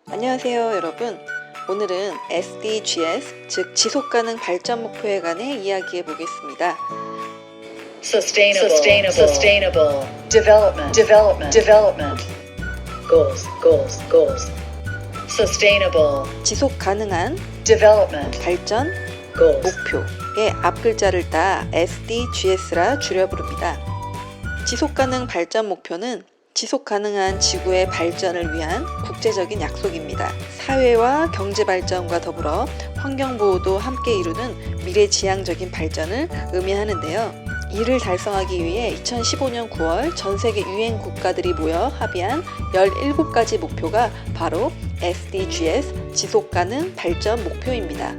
안녕하세요 여러분. 오늘은 SDGs, 즉 지속가능 발전 목표에 관해 이야기해 보겠습니다. Sustainable development goals sustainable 지속 가능한 development 발전 goals 목표의 앞글자를 따 SDGs라 줄여 부릅니다. 지속 가능 발전 목표는 지속 가능한 지구의 발전을 위한 국제적인 약속입니다. 사회와 경제 발전과 더불어 환경 보호도 함께 이루는 미래지향적인 발전을 의미하는데요. 이를 달성하기 위해 2015년 9월 전 세계 유엔 국가들이 모여 합의한 17가지 목표가 바로 SDGs 지속 가능 발전 목표입니다.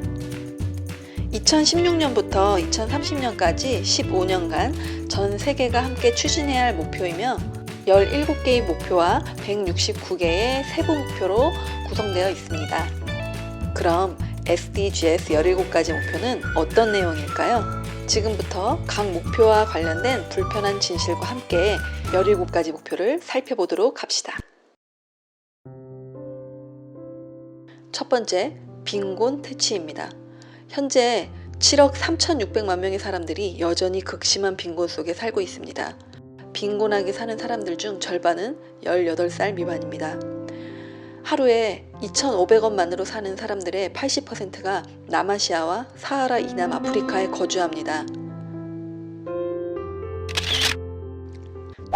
2016년부터 2030년까지 15년간 전 세계가 함께 추진해야 할 목표이며 17개의 목표와 169개의 세부 목표로 구성되어 있습니다. 그럼 SDGs 17가지 목표는 어떤 내용일까요? 지금부터 각 목표와 관련된 불편한 진실과 함께 17가지 목표를 살펴보도록 합시다. 첫 번째, 빈곤 퇴치입니다. 현재 7억 3,600만 명의 사람들이 여전히 극심한 빈곤 속에 살고 있습니다. 빈곤하게 사는 사람들 중 절반은 18살 미만입니다. 하루에 2,500원만으로 사는 사람들의 80%가 남아시아와 사하라 이남 아프리카에 거주합니다.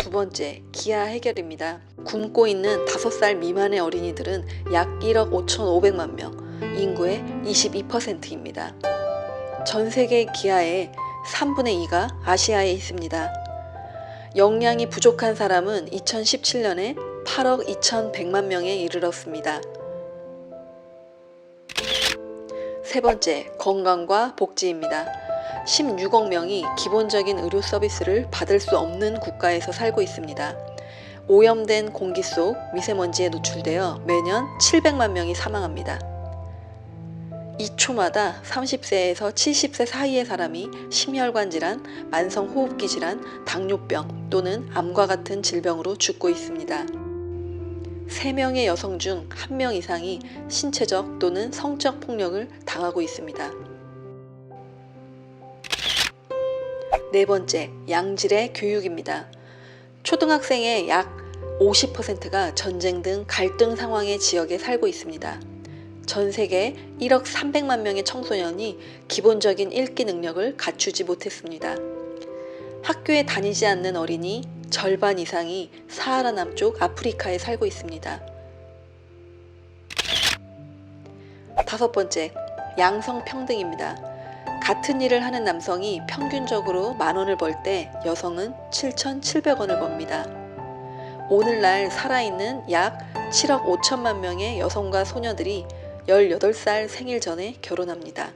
두 번째, 기아 해결입니다. 굶고 있는 5살 미만의 어린이들은 약 1억 5,500만 명, 인구의 22%입니다. 전 세계 기아의 3분의 2가 아시아에 있습니다. 영양이 부족한 사람은 2017년에 8억 2,100만 명에 이르렀습니다. 세 번째, 건강과 복지입니다. 16억 명이 기본적인 의료 서비스를 받을 수 없는 국가에서 살고 있습니다. 오염된 공기 속 미세먼지에 노출되어 매년 700만 명이 사망합니다. 2초마다 30세에서 70세 사이의 사람이 심혈관 질환, 만성호흡기 질환, 당뇨병 또는 암과 같은 질병으로 죽고 있습니다. 3명의 여성 중 1명 이상이 신체적 또는 성적 폭력을 당하고 있습니다. 네 번째, 양질의 교육입니다. 초등학생의 약 50%가 전쟁 등 갈등 상황의 지역에 살고 있습니다. 전 세계 1억 300만 명의 청소년이 기본적인 읽기 능력을 갖추지 못했습니다. 학교에 다니지 않는 어린이 절반 이상이 사하라 남쪽 아프리카에 살고 있습니다. 다섯 번째, 양성평등입니다. 같은 일을 하는 남성이 평균적으로 10,000원을 벌 때 여성은 7,700원을 법니다. 오늘날 살아있는 약 7억 5천만 명의 여성과 소녀들이 18살 생일 전에 결혼합니다.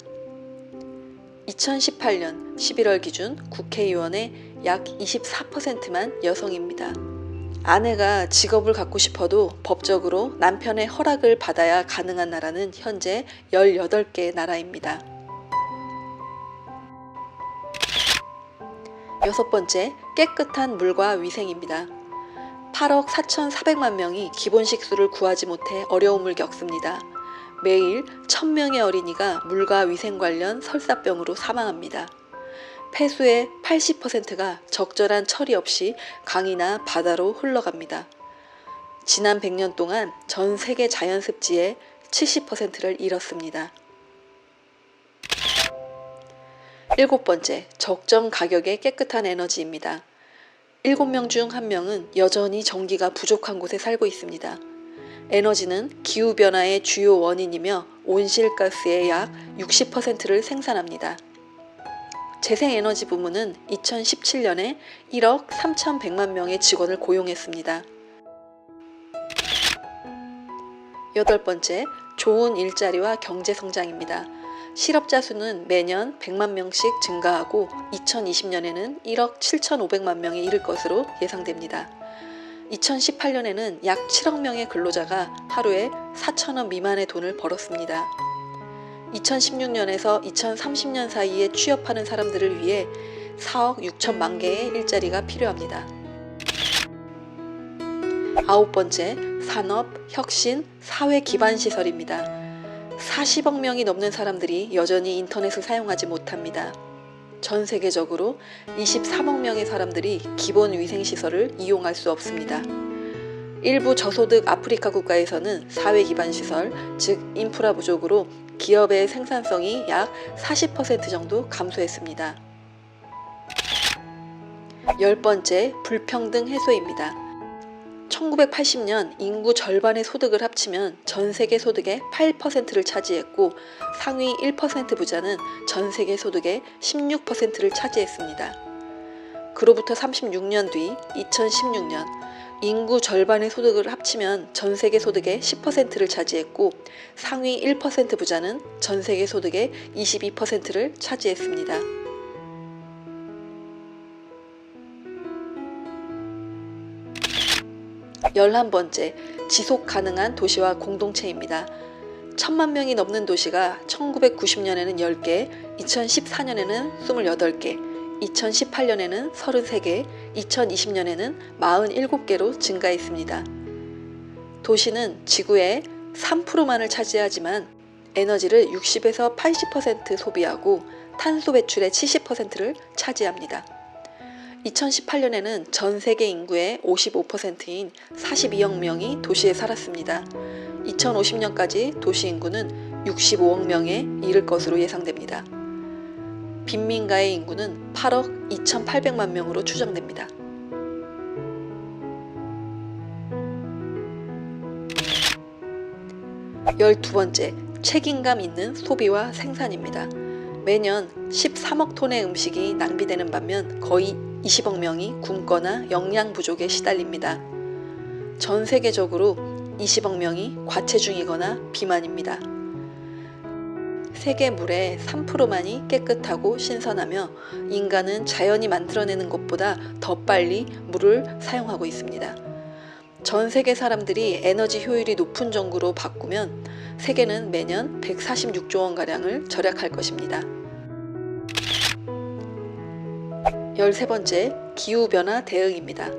2018년 11월 기준 국회의원의 약 24%만 여성입니다. 아내가 직업을 갖고 싶어도 법적으로 남편의 허락을 받아야 가능한 나라는 현재 18개의 나라입니다. 여섯 번째, 깨끗한 물과 위생입니다. 8억 4,400만 명이 기본 식수를 구하지 못해 어려움을 겪습니다. 매일 1,000명의 어린이가 물과 위생 관련 설사병으로 사망합니다. 폐수의 80%가 적절한 처리 없이 강이나 바다로 흘러갑니다. 지난 100년 동안 전 세계 자연습지의 70%를 잃었습니다. 일곱 번째, 적정 가격의 깨끗한 에너지입니다. 7명 중 1명은 여전히 전기가 부족한 곳에 살고 있습니다. 에너지는 기후변화의 주요 원인이며 온실가스의 약 60%를 생산합니다. 재생에너지 부문은 2017년에 1억 3,100만 명의 직원을 고용했습니다. 여덟 번째, 좋은 일자리와 경제성장입니다. 실업자 수는 매년 100만 명씩 증가하고 2020년에는 1억 7,500만 명에 이를 것으로 예상됩니다. 2018년에는 약 7억 명의 근로자가 하루에 4,000원 미만의 돈을 벌었습니다. 2016년에서 2030년 사이에 취업하는 사람들을 위해 4억 6천만 개의 일자리가 필요합니다. 9번째, 산업, 혁신, 사회 기반 시설입니다. 40억 명이 넘는 사람들이 여전히 인터넷을 사용하지 못합니다. 전 세계적으로 23억 명의 사람들이 기본 위생시설을 이용할 수 없습니다. 일부 저소득 아프리카 국가에서는 사회 기반 시설, 즉 인프라 부족으로 기업의 생산성이 약 40% 정도 감소했습니다. 10번째, 불평등 해소입니다. 1980년 인구 절반의 소득을 합치면 전 세계 소득의 8%를 차지했고 상위 1% 부자는 전 세계 소득의 16%를 차지했습니다. 그로부터 36년 뒤 2016년 인구 절반의 소득을 합치면 전 세계 소득의 10%를 차지했고 상위 1% 부자는 전 세계 소득의 22%를 차지했습니다. 11번째, 지속 가능한 도시와 공동체입니다. 1000만 명이 넘는 도시가 1990년에는 10개, 2014년에는 28개, 2018년에는 33개, 2020년에는 47개로 증가했습니다. 도시는 지구의 3%만을 차지하지만 에너지를 60에서 80% 소비하고 탄소 배출의 70%를 차지합니다. 2018년에는 전 세계 인구의 55%인 42억 명이 도시에 살았습니다. 2050년까지 도시 인구는 65억 명에 이를 것으로 예상됩니다. 빈민가의 인구는 8억 2,800만 명으로 추정됩니다. 열두 번째, 책임감 있는 소비와 생산입니다. 매년 13억 톤의 음식이 낭비되는 반면 거의 20억 명이 굶거나 영양 부족에 시달립니다. 전 세계적으로 20억 명이 과체중이거나 비만입니다. 세계 물의 3%만이 깨끗하고 신선하며 인간은 자연이 만들어내는 것보다 더 빨리 물을 사용하고 있습니다. 전 세계 사람들이 에너지 효율이 높은 전구로 바꾸면 세계는 매년 146조 원가량을 절약할 것입니다. 13번째, 기후변화 대응입니다.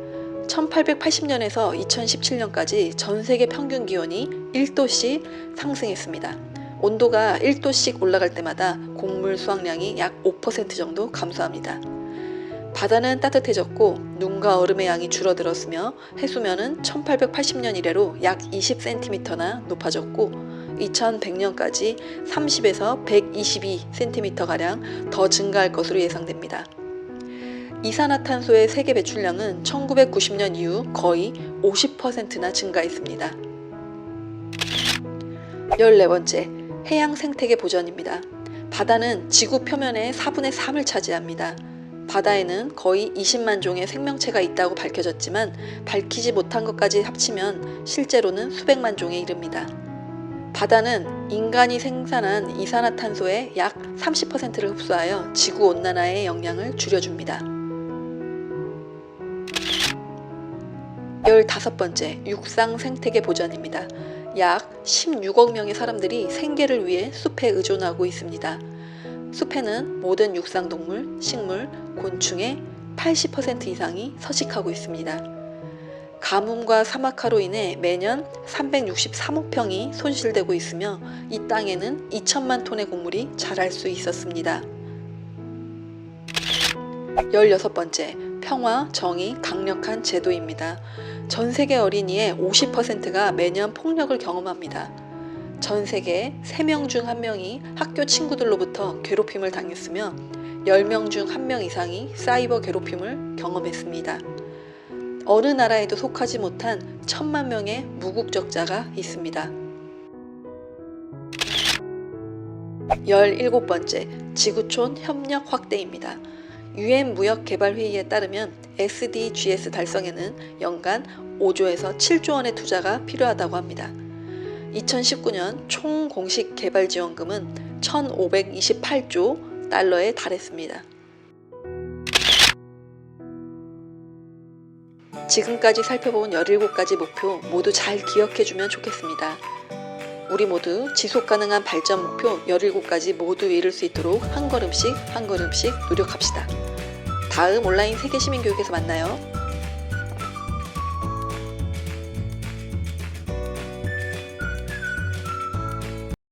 1880년에서 2017년까지 전 세계 평균 기온이 1도씩 상승했습니다. 온도가 1도씩 올라갈 때마다 곡물 수확량이 약 5% 정도 감소합니다. 바다는 따뜻해졌고 눈과 얼음의 양이 줄어들었으며 해수면은 1880년 이래로 약 20cm나 높아졌고 2100년까지 30에서 122cm가량 더 증가할 것으로 예상됩니다. 이산화탄소의 세계 배출량은 1990년 이후 거의 50%나 증가했습니다. 14번째, 해양 생태계 보전입니다. 바다는 지구 표면의 4분의 3을 차지합니다. 바다에는 거의 20만 종의 생명체가 있다고 밝혀졌지만 밝히지 못한 것까지 합치면 실제로는 수백만 종에 이릅니다. 바다는 인간이 생산한 이산화탄소의 약 30%를 흡수하여 지구온난화의 영향을 줄여줍니다. 15번째, 육상 생태계 보전입니다. 약 16억 명의 사람들이 생계를 위해 숲에 의존하고 있습니다. 숲에는 모든 육상동물, 식물, 곤충의 80% 이상이 서식하고 있습니다. 가뭄과 사막화로 인해 매년 363억 평이 손실되고 있으며 이 땅에는 2천만 톤의 곡물이 자랄 수 있었습니다. 16번째, 평화, 정의, 강력한 제도입니다. 전 세계 어린이의 50%가 매년 폭력을 경험합니다. 전 세계 3명 중 1명이 학교 친구들로부터 괴롭힘을 당했으며 10명 중 1명 이상이 사이버 괴롭힘을 경험했습니다. 어느 나라에도 속하지 못한 1000만 명의 무국적자가 있습니다. 17번째, 지구촌 협력 확대입니다. UN 무역개발회의에 따르면 SDGs 달성에는 연간 5조에서 7조 원의 투자가 필요하다고 합니다. 2019년 총 공식 개발 지원금은 1,528조 달러에 달했습니다. 지금까지 살펴본 17가지 목표 모두 잘 기억해주면 좋겠습니다. 우리 모두 지속가능한 발전 목표 17가지 모두 이룰 수 있도록 한 걸음씩 한 걸음씩 노력합시다. 다음 온라인 세계시민교육에서 만나요.